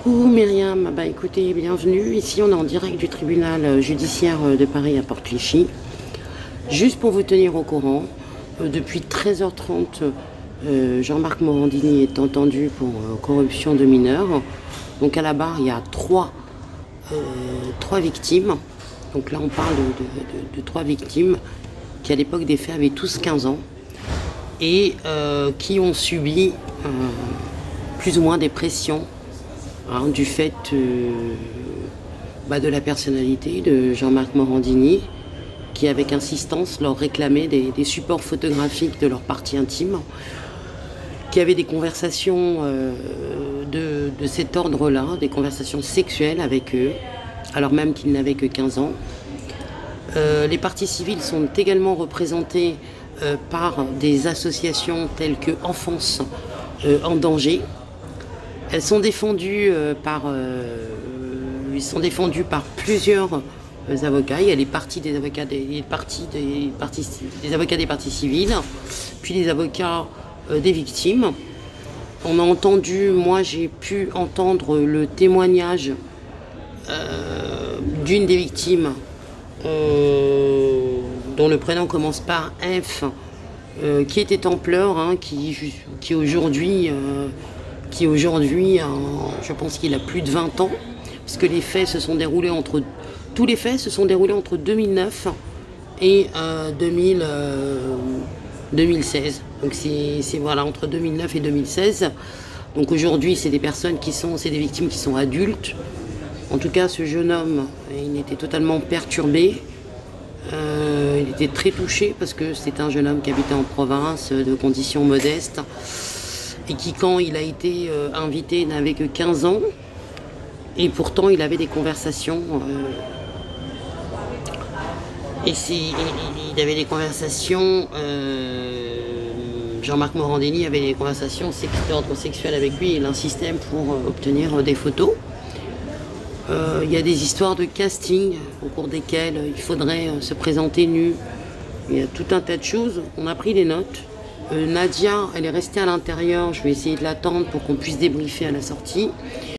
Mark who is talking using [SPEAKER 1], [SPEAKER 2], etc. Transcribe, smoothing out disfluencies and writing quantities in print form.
[SPEAKER 1] Coucou Myriam, bah écoutez, bienvenue. Ici on est en direct du tribunal judiciaire de Paris à Port-Clichy. Juste pour vous tenir au courant, depuis 13h30, Jean-Marc Morandini est entendu pour corruption de mineurs. Donc à la barre, il y a trois victimes. Donc là on parle de trois victimes qui à l'époque des faits avaient tous 15 ans et qui ont subi plus ou moins des pressions. Du fait de la personnalité de Jean-Marc Morandini, qui avec insistance leur réclamait des supports photographiques de leur partie intime, qui avait des conversations de cet ordre-là, des conversations sexuelles avec eux, alors même qu'ils n'avaient que 15 ans. Les parties civiles sont également représentées par des associations telles que Enfance en danger. Elles sont défendues par plusieurs avocats. Il y a les parties des avocats des avocats des parties civiles, puis les avocats des victimes. On a entendu, moi j'ai pu entendre le témoignage d'une des victimes dont le prénom commence par F, qui était en pleurs, qui aujourd'hui, je pense qu'il a plus de 20 ans, puisque les faits se sont déroulés entre 2009 et 2016. Donc c'est voilà, entre 2009 et 2016. Donc aujourd'hui, c'est des victimes qui sont adultes. En tout cas, ce jeune homme, il était totalement perturbé. Il était très touché parce que c'est un jeune homme qui habitait en province, de conditions modestes, et qui, quand il a été invité, n'avait que 15 ans, et pourtant il avait des conversations, Jean-Marc Morandini avait des conversations d'ordre sexuel avec lui, et il insistait pour obtenir des photos. Il y a des histoires de casting au cours desquelles il faudrait se présenter nu. Il y a tout un tas de choses, on a pris des notes. Nadia, elle est restée à l'intérieur, je vais essayer de l'attendre pour qu'on puisse débriefer à la sortie.